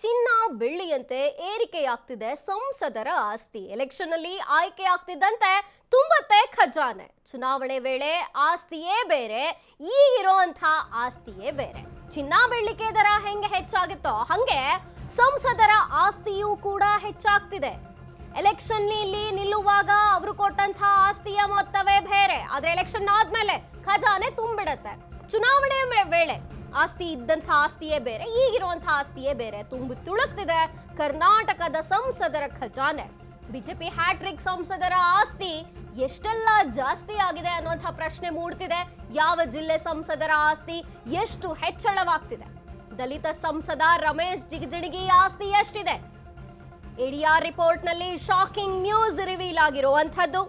ಚಿನ್ನ ಬೆಳ್ಳಿಯಂತೆ ಏರಿಕೆಯಾಗ್ತಿದೆ ಸಂಸದರ ಆಸ್ತಿ. ಎಲೆಕ್ಷನ್ ಅಲ್ಲಿ ಆಯ್ಕೆಯಾಗ್ತಿದ್ದಂತೆ ತುಂಬತ್ತೆ ಖಜಾನೆ. ಚುನಾವಣೆ ವೇಳೆ ಆಸ್ತಿಯೇ ಬೇರೆ, ಈಗಿರುವಂತ ಆಸ್ತಿಯೇ ಬೇರೆ. ಚಿನ್ನ ಬೆಳ್ಳಿಗೆ ದರ ಹೆಂಗೆ ಹೆಚ್ಚಾಗುತ್ತೋ ಹಂಗೆ ಸಂಸದರ ಆಸ್ತಿಯೂ ಕೂಡ ಹೆಚ್ಚಾಗ್ತಿದೆ. ಎಲೆಕ್ಷನ್ ಇಲ್ಲಿ ನಿಲ್ಲುವಾಗ ಅವರು ಕೊಟ್ಟಂತ ಆಸ್ತಿಯ ಮೊತ್ತವೇ ಬೇರೆ, ಆದ್ರೆ ಎಲೆಕ್ಷನ್ ಆದ್ಮೇಲೆ ಖಜಾನೆ ತುಂಬಿಡತ್ತೆ. ಚುನಾವಣೆ ವೇಳೆ ಆಸ್ತಿ ಇದ್ದಂಥ ಆಸ್ತಿಯೇ ಬೇರೆ, ಈಗಿರುವಂತಹ ಆಸ್ತಿಯೇ ಬೇರೆ. ತುಂಬಿ ತುಳುಕ್ತಿದೆ ಕರ್ನಾಟಕದ ಸಂಸದರ ಖಜಾನೆ. ಬಿಜೆಪಿ ಹ್ಯಾಟ್ರಿಕ್ ಸಂಸದರ ಆಸ್ತಿ ಎಷ್ಟೆಲ್ಲ ಜಾಸ್ತಿ ಆಗಿದೆ ಅನ್ನುವಂಥ ಪ್ರಶ್ನೆ ಮೂಡ್ತಿದೆ. ಯಾವ ಜಿಲ್ಲೆ ಸಂಸದರ ಆಸ್ತಿ ಎಷ್ಟು ಹೆಚ್ಚಳವಾಗ್ತಿದೆ? ದಲಿತ ಸಂಸದ ರಮೇಶ್ ಜಿಗಜಿಣಗಿ ಆಸ್ತಿ ಎಷ್ಟಿದೆ? ಎಡಿಆರ್ ರಿಪೋರ್ಟ್ ನಲ್ಲಿ ಶಾಕಿಂಗ್ ನ್ಯೂಸ್ ರಿವೀಲ್ ಆಗಿರುವಂತದ್ದು.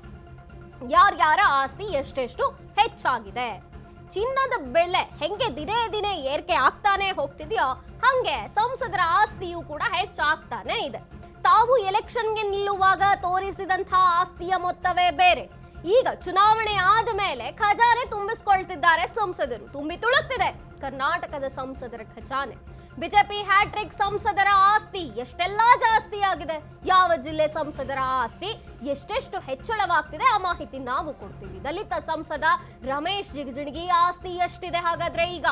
ಯಾರ್ಯಾರ ಆಸ್ತಿ ಎಷ್ಟೆಷ್ಟು ಹೆಚ್ಚಾಗಿದೆ? ಚಿನ್ನದ ಬೆಲೆ ಹೆಂಗೆ ದಿನೇ ದಿನೇ ಏರಿಕೆ ಆಗ್ತಾನೆ ಹೋಗ್ತಿದೆಯೋ ಹಂಗೆ ಸಂಸದರ ಆಸ್ತಿಯೂ ಕೂಡ ಹೆಚ್ಚಾಗ್ತಾನೆ ಇದೆ. ತಾವು ಎಲೆಕ್ಷನ್ಗೆ ನಿಲ್ಲುವಾಗ ತೋರಿಸಿದಂಥ ಆಸ್ತಿಯ ಮೊತ್ತವೇ ಬೇರೆ, ಈಗ ಚುನಾವಣೆ ಆದ ಮೇಲೆ ಖಜಾನೆ ತುಂಬಿಸ್ಕೊಳ್ತಿದ್ದಾರೆ ಸಂಸದರು. ತುಂಬಿ ತುಳುಕ್ತಿದೆ ಕರ್ನಾಟಕದ ಸಂಸದರ ಖಜಾನೆ. ಬಿಜೆಪಿ ಹ್ಯಾಟ್ರಿಕ್ ಸಂಸದರ ಆಸ್ತಿ ಎಷ್ಟೆಲ್ಲಾ ಜಾಸ್ತಿ ಆಗಿದೆ? ಯಾವ ಜಿಲ್ಲೆ ಸಂಸದರ ಆಸ್ತಿ ಎಷ್ಟೆಷ್ಟು ಹೆಚ್ಚಳವಾಗ್ತಿದೆ ಆ ಮಾಹಿತಿ ನಾವು ಕೊಡ್ತೀವಿ. ದಲಿತ ಸಂಸದ ರಮೇಶ್ ಜಿಗಜಿಣಗಿ ಆಸ್ತಿ ಎಷ್ಟಿದೆ ಹಾಗಾದ್ರೆ? ಈಗ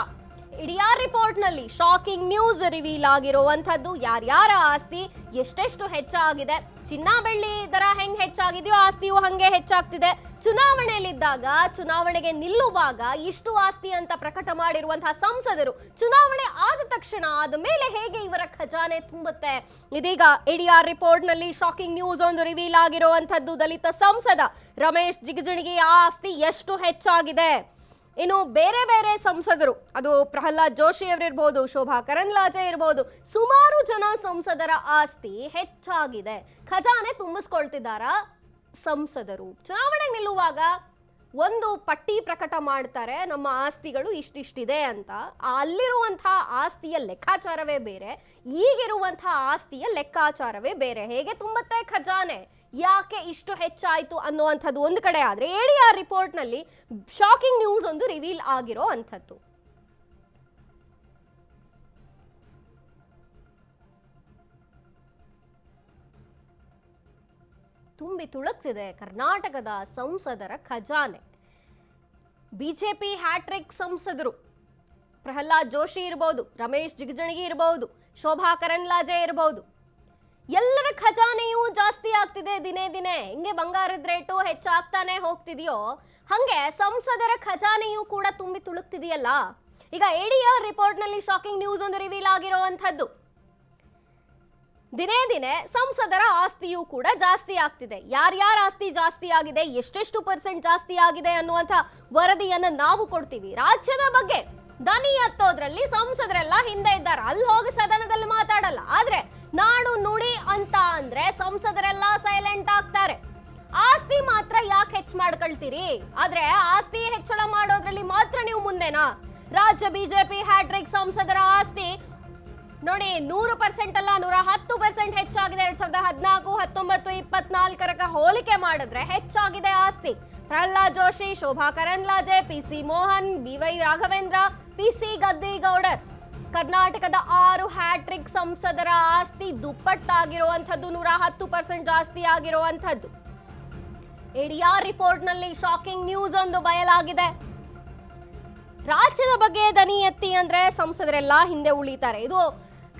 ಎಡಿಆರ್ ರಿಪೋರ್ಟ್ ನಲ್ಲಿ ಶಾಕಿಂಗ್ ನ್ಯೂಸ್ ರಿವೀಲ್ ಆಗಿರುವಂತದ್ದು. ಯಾರ್ಯಾರ ಆಸ್ತಿ ಎಷ್ಟೆಷ್ಟು ಹೆಚ್ಚಾಗಿದೆ? ಚಿನ್ನ ಬೆಳ್ಳಿ ದರ ಹೆಂಗ್ ಹೆಚ್ಚಾಗಿದೆಯೋ ಆಸ್ತಿಯು ಹಂಗೆ ಹೆಚ್ಚಾಗ್ತಿದೆ. ಚುನಾವಣೆಯಲ್ಲಿದ್ದಾಗ, ಚುನಾವಣೆಗೆ ನಿಲ್ಲುವಾಗ ಇಷ್ಟು ಆಸ್ತಿ ಅಂತ ಪ್ರಕಟ ಮಾಡಿರುವಂತಹ ಸಂಸದರು ಚುನಾವಣೆ ಆದ ತಕ್ಷಣ ಆದ ಮೇಲೆ ಹೇಗೆ ಇವರ ಖಜಾನೆ ತುಂಬುತ್ತೆ? ಇದೀಗ ಎಡಿಆರ್ ರಿಪೋರ್ಟ್ ನಲ್ಲಿ ಶಾಕಿಂಗ್ ನ್ಯೂಸ್ ಒಂದು ರಿವೀಲ್ ಆಗಿರುವಂತದ್ದು. ದಲಿತ ಸಂಸದ ರಮೇಶ್ ಜಿಗಜಿಣಗಿ ಆಸ್ತಿ ಎಷ್ಟು ಹೆಚ್ಚಾಗಿದೆ? ಇನ್ನು ಬೇರೆ ಬೇರೆ ಸಂಸದರು, ಅದು ಪ್ರಹ್ಲಾದ್ ಜೋಶಿ ಅವರಿರ್ಬೋದು, ಶೋಭಾ ಕರಂದ್ಲಾಜೆ ಇರ್ಬೋದು, ಸುಮಾರು ಜನ ಸಂಸದರ ಆಸ್ತಿ ಹೆಚ್ಚಾಗಿದೆ. ಖಜಾನೆ ತುಂಬಿಸ್ಕೊಳ್ತಿದ್ದಾರಾ ಸಂಸದರು? ಚುನಾವಣೆಗೆ ನಿಲ್ಲುವಾಗ ಒಂದು ಪಟ್ಟಿ ಪ್ರಕಟ ಮಾಡ್ತಾರೆ, ನಮ್ಮ ಆಸ್ತಿಗಳು ಇಷ್ಟಿಷ್ಟಿದೆ ಅಂತ. ಅಲ್ಲಿರುವಂತಹ ಆಸ್ತಿಯ ಲೆಕ್ಕಾಚಾರವೇ ಬೇರೆ, ಈಗಿರುವಂತಹ ಆಸ್ತಿಯ ಲೆಕ್ಕಾಚಾರವೇ ಬೇರೆ. ಹೇಗೆ ತುಂಬತ್ತೆ ಖಜಾನೆ? ಯಾಕೆ ಇಷ್ಟು ಹೆಚ್ಚಾಯಿತು ಅನ್ನುವಂಥದ್ದು ಒಂದು ಕಡೆ ಆದ್ರೆ, ಎಡಿಆರ್ ರಿಪೋರ್ಟ್ ನಲ್ಲಿ ಶಾಕಿಂಗ್ ನ್ಯೂಸ್ ಒಂದು ರಿವೀಲ್ ಆಗಿರೋ ಅಂಥದ್ದು. ತುಂಬಿ ತುಳುಕ್ತಿದೆ ಕರ್ನಾಟಕದ ಸಂಸದರ ಖಜಾನೆ. ಬಿಜೆಪಿ ಹ್ಯಾಟ್ರಿಕ್ ಸಂಸದರು ಪ್ರಹ್ಲಾದ್ ಜೋಶಿ ಇರಬಹುದು, ರಮೇಶ್ ಜಿಗಜಿಣಗಿ ಇರಬಹುದು, ಶೋಭಾ ಕರಂದ್ಲಾಜೆ ಇರಬಹುದು, ಎಲ್ಲರ ಖಜಾನೆಯೂ ಜಾಸ್ತಿ ಆಗ್ತಿದೆ ದಿನೇ ದಿನೇ. ಹಿಂಗೆ ಬಂಗಾರದ ರೇಟು ಹೆಚ್ಚಾಗ್ತಾನೆ ಹೋಗ್ತಿದೆಯೋ ಹಂಗೆ ಸಂಸದರ ಖಜಾನೆಯೂ ಕೂಡ ತುಂಬಿ ತುಳುಕ್ತಿದೆಯಲ್ಲ. ಈಗ ಎಡಿಆರ್ ರಿಪೋರ್ಟ್ ನಲ್ಲಿ ಶಾಕಿಂಗ್ ನ್ಯೂಸ್ ಒಂದು ರಿವೀಲ್ ಆಗಿರುವಂತದ್ದು. ದಿನೇ ದಿನೇ ಸಂಸದರ ಆಸ್ತಿಯೂ ಕೂಡ ಜಾಸ್ತಿ ಆಗ್ತಿದೆ. ಯಾರ್ಯಾರ ಆಸ್ತಿ ಜಾಸ್ತಿ ಆಗಿದೆ, ಎಷ್ಟೆಷ್ಟು ಪರ್ಸೆಂಟ್ ಜಾಸ್ತಿ ಆಗಿದೆ ಅನ್ನುವಂಥ ವರದಿಯನ್ನು ನಾವು ಕೊಡ್ತೀವಿ. ರಾಜ್ಯದ ಬಗ್ಗೆ ದನಿ ಎತ್ತೋದ್ರಲ್ಲಿ ಸಂಸದರೆಲ್ಲ ಹಿಂದೆ ಇದ್ದಾರೆ. ಅಲ್ಲಿ ಹೋಗಿ ಸದನದಲ್ಲಿ ಮಾತಾಡಲ್ಲ. ಆದ್ರೆ ನಾಡು ನುಡಿ ಅಂತ ಅಂದ್ರೆ ಸಂಸದರೆಲ್ಲ ಸೈಲೆಂಟ್ ಆಗ್ತಾರೆ. ಆಸ್ತಿ ಮಾತ್ರ ಯಾಕೆ ಹೆಚ್ಚು ಮಾಡ್ಕೊಳ್ತೀರಿ? ಆದ್ರೆ ಆಸ್ತಿ ಹೆಚ್ಚಳ ಮಾಡೋದ್ರಲ್ಲಿ ಮಾತ್ರ ನೀವು ಮುಂದೆನಾ? ರಾಜ್ಯ ಬಿಜೆಪಿ ಹ್ಯಾಟ್ರಿಕ್ ಸಂಸದರ ಆಸ್ತಿ ನೋಡಿ 100% ಅಲ್ಲ 110% ಹೆಚ್ಚಾಗಿದೆ. 2014, 19, 24 ಹೋಲಿಕೆ ಮಾಡಿದ್ರೆ ಹೆಚ್ಚಾಗಿದೆ ಆಸ್ತಿ. Pralhad Joshi, Shobha Karandlaje, PC Mohan, BY Raghavendra, PC Gaddigoudar, ಕರ್ನಾಟಕದ 6 ಹ್ಯಾಟ್ರಿಕ್ ಸಂಸದರ ಆಸ್ತಿ ದುಪ್ಪಟ್ಟಾಗಿರುವಂಥದ್ದು, 110% ಜಾಸ್ತಿ ಆಗಿರುವಂಥದ್ದು. ಎಡಿಆರ್ ರಿಪೋರ್ಟ್ ನಲ್ಲಿ ಶಾಕಿಂಗ್ ನ್ಯೂಸ್ ಒಂದು ಬಯಲಾಗಿದೆ. ರಾಜ್ಯದ ಬಗ್ಗೆ ದನಿ ಎತ್ತಿ ಅಂದ್ರೆ ಸಂಸದರೆಲ್ಲ ಹಿಂದೆ ಉಳಿತಾರೆ. ಇದು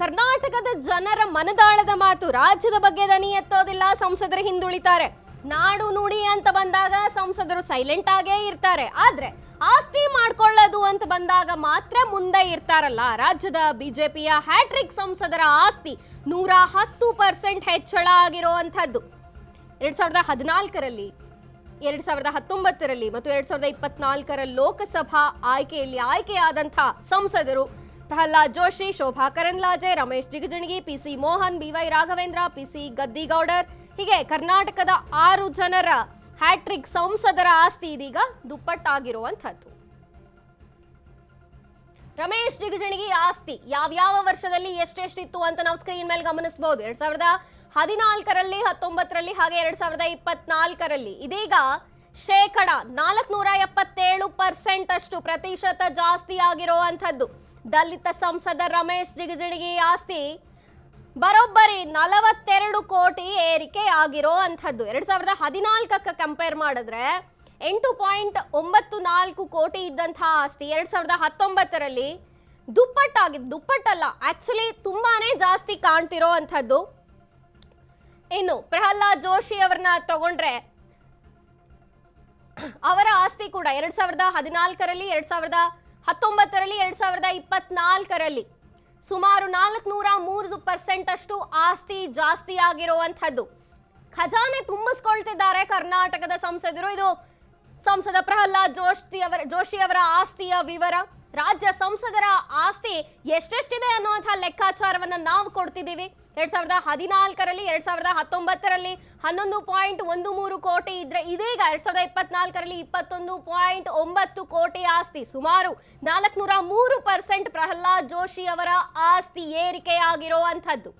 ಕರ್ನಾಟಕದ ಜನರ ಮನದಾಳದ ಮಾತು. ರಾಜ್ಯದ ಬಗ್ಗೆ ದನಿ ಎತ್ತೋದಿಲ್ಲ, ಸಂಸದರು ಹಿಂದುಳಿತಾರೆ. ನಾಡು ನುಡಿ ಅಂತ ಬಂದಾಗ ಸಂಸದರು ಸೈಲೆಂಟ್ ಆಗೇ ಇರ್ತಾರೆ. ಆದ್ರೆ ಆಸ್ತಿ ಮಾಡ್ಕೊಳ್ಳೋದು ಅಂತ ಬಂದಾಗ ಮಾತ್ರ ಮುಂದೆ ಇರ್ತಾರಲ್ಲ. ರಾಜ್ಯದ ಬಿಜೆಪಿಯ ಹ್ಯಾಟ್ರಿಕ್ ಸಂಸದರ ಆಸ್ತಿ 110% ಹೆಚ್ಚಳ ಆಗಿರುವಂಥದ್ದು. 2014ರಲ್ಲಿ, 2019ರಲ್ಲಿ ಮತ್ತು 2024ರ ಲೋಕಸಭಾ ಆಯ್ಕೆಯಲ್ಲಿ ಆಯ್ಕೆಯಾದಂಥ ಸಂಸದರು Pralhad Joshi, Shobha Karandlaje, Ramesh Jigajinagi, PC Mohan, BY Raghavendra, PC Gaddigoudar, ಹೀಗೆ ಕರ್ನಾಟಕದ 6 ಜನರ ಹ್ಯಾಟ್ರಿಕ್ ಸಂಸದರ ಆಸ್ತಿ ಇದೀಗ ದುಪ್ಪಟ್ಟಾಗಿರುವಂಥದ್ದು. ರಮೇಶ್ ಜಿಗಜಿಣಗಿ ಆಸ್ತಿ ಯಾವ್ಯಾವ ವರ್ಷದಲ್ಲಿ ಎಷ್ಟೆಷ್ಟಿತ್ತು ಅಂತ ನಾವು ಸ್ಕ್ರೀನ್ ಮೇಲೆ ಗಮನಿಸಬಹುದು. 2014ರಲ್ಲಿ, 19ರಲ್ಲಿ ಹಾಗೆ 2024ರಲ್ಲಿ. ಇದೀಗ ಶೇಕಡ 477% ಅಷ್ಟು ಪ್ರತಿಶತ ಜಾಸ್ತಿ ಆಗಿರುವಂಥದ್ದು. ದಲಿತ ಸಂಸದ ರಮೇಶ್ ಜಿಗಜಿಣಗಿ ಆಸ್ತಿ ಬರೋಬ್ಬರಿ 42 ಕೋಟಿ ಏರಿಕೆ ಆಗಿರೋ ಅಂಥದ್ದು. 2014ಕ್ಕೆ ಕಂಪೇರ್ ಮಾಡಿದ್ರೆ 8.94 ಕೋಟಿ ಇದ್ದಂತಹ ಆಸ್ತಿ 2019ರಲ್ಲಿ ದುಪ್ಪಟ್ಟಲ್ಲ, ಆಕ್ಚುಲಿ ತುಂಬಾನೇ ಜಾಸ್ತಿ ಕಾಣ್ತಿರೋ ಅಂಥದ್ದು. ಇನ್ನು ಪ್ರಹ್ಲಾದ್ ಜೋಶಿ ಅವರನ್ನ ತಗೊಂಡ್ರೆ ಅವರ ಆಸ್ತಿ ಕೂಡ 2014ರಲ್ಲಿ, 2019ರಲ್ಲಿ, 2024ರಲ್ಲಿ ಸುಮಾರು 403% ಅಷ್ಟು ಆಸ್ತಿ ಜಾಸ್ತಿ ಆಗಿರುವಂಥದ್ದು. ಖಜಾನೆ ತುಂಬಿಸ್ಕೊಳ್ತಿದ್ದಾರೆ ಕರ್ನಾಟಕದ ಸಂಸದರು. ಇದು ಸಂಸದ ಪ್ರಹ್ಲಾದ್ ಜೋಶಿ ಅವರ ಆಸ್ತಿಯ ವಿವರ. ರಾಜ್ಯ ಸಂಸದರ ಆಸ್ತಿ ಎಷ್ಟೆಷ್ಟಿದೆ ಅನ್ನುವಂಥ ಲೆಕ್ಕಾಚಾರವನ್ನು ನಾವು ಕೊಡ್ತಿದ್ದೀವಿ. 2014ರಲ್ಲಿ, 2019ರಲ್ಲಿ 11.13 ಕೋಟಿ ಇದ್ರೆ ಇದೀಗ 2024ರಲ್ಲಿ 21.9 ಕೋಟಿ ಆಸ್ತಿ. ಸುಮಾರು 403% ಪ್ರಹ್ಲಾದ್ ಜೋಶಿ ಅವರ ಆಸ್ತಿ ಏರಿಕೆಯಾಗಿರುವಂಥದ್ದು.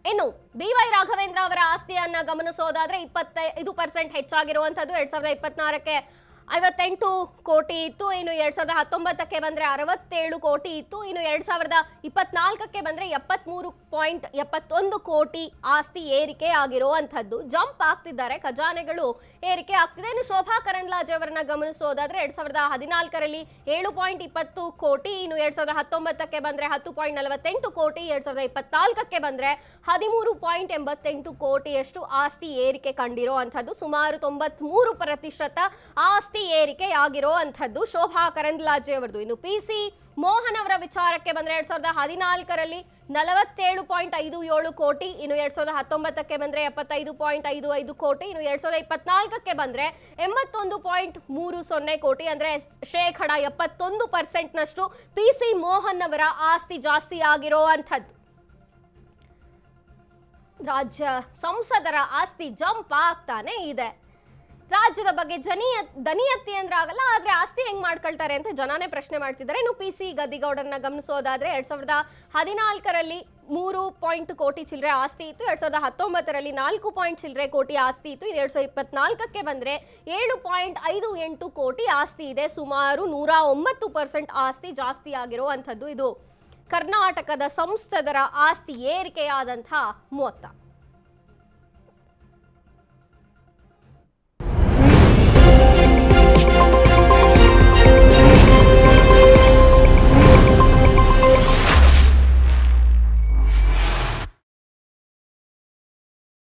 ಇನ್ನು BY ರಾಘವೇಂದ್ರ ಅವರ ಆಸ್ತಿಯನ್ನ ಗಮನಿಸೋದಾದ್ರೆ 25% ಹೆಚ್ಚಾಗಿರುವಂಥದ್ದು. 2024ಕ್ಕೆ 58 ಕೋಟಿ ಇತ್ತು. ಇನ್ನು 2019ಕ್ಕೆ ಬಂದ್ರೆ 67 ಕೋಟಿ ಇತ್ತು. ಇನ್ನು 2024ಕ್ಕೆ ಬಂದ್ರೆ 73.71 ಕೋಟಿ ಆಸ್ತಿ ಏರಿಕೆ ಆಗಿರುವಂಥದ್ದು. ಜಂಪ್ ಆಗ್ತಿದ್ದಾರೆ, ಖಜಾನೆಗಳು ಏರಿಕೆ ಆಗ್ತಿದೆ. ಇನ್ನು ಶೋಭಾ ಕರಂದ್ಲಾಜೆ ಅವರನ್ನ ಗಮನಿಸೋದಾದ್ರೆ 2014ರಲ್ಲಿ 7.20 ಕೋಟಿ, ಇನ್ನು 2019ಕ್ಕೆ ಬಂದ್ರೆ 10.48 ಕೋಟಿ, 2024ಕ್ಕೆ ಬಂದ್ರೆ 13.88 ಕೋಟಿಯಷ್ಟು ಆಸ್ತಿ ಏರಿಕೆ ಕಂಡಿರೋ ಅಂಥದ್ದು. ಸುಮಾರು 93% ಆಸ್ತಿ ಏರಿಕೆ ಆಗಿರೋ ಅಂಥದ್ದು ಶೋಭಾ ಕರಂದ್ಲಾಜೆ ಅವರದು. ಇನ್ನು PC ಮೋಹನ್ ಅವರ ವಿಚಾರಕ್ಕೆ ಬಂದ್ರೆ 2014ರಲ್ಲಿ 47.57 ಕೋಟಿ, ಇನ್ನು 2019ಕ್ಕೆ ಬಂದ್ರೆ 75.55 ಕೋಟಿ, ಇನ್ನು 2024ಕ್ಕೆ ಬಂದ್ರೆ 81.30 ಕೋಟಿ, ಅಂದ್ರೆ ಶೇಕಡ 71% PC ಮೋಹನ್ ಅವರ ಆಸ್ತಿ ಜಾಸ್ತಿ ಆಗಿರೋ ಅಂಥದ್ದು. ರಾಜ್ಯ ಸಂಸದರ ಆಸ್ತಿ ಜಂಪ್ ಆಗ್ತಾನೆ ಇದೆ. ರಾಜ್ಯದ ಬಗ್ಗೆ ದನಿಯತ್ತಿ ಅಂದ್ರೆ ಆಗಲ್ಲ, ಆದ್ರೆ ಆಸ್ತಿ ಹೆಂಗ್ ಮಾಡ್ಕೊಳ್ತಾರೆ ಅಂತ ಜನಾನೇ ಪ್ರಶ್ನೆ ಮಾಡ್ತಿದ್ದಾರೆ. ಇನ್ನು PC ಗದ್ದಿಗೌಡರನ್ನ ಗಮನಿಸೋದಾದ್ರೆ 2014ರಲ್ಲಿ 3 ಕೋಟಿ ಚಿಲ್ಲರೆ ಆಸ್ತಿ ಇತ್ತು. 2019ರಲ್ಲಿ 4 ಚಿಲ್ಲರೆ ಕೋಟಿ ಆಸ್ತಿ ಇತ್ತು. 2024ಕ್ಕೆ ಬಂದ್ರೆ 7.58 ಕೋಟಿ ಆಸ್ತಿ ಇದೆ. ಸುಮಾರು 109% ಆಸ್ತಿ ಜಾಸ್ತಿ ಆಗಿರುವಂಥದ್ದು. ಇದು ಕರ್ನಾಟಕದ ಸಂಸದರ ಆಸ್ತಿ ಏರಿಕೆಯಾದಂಥ ಮೊತ್ತ.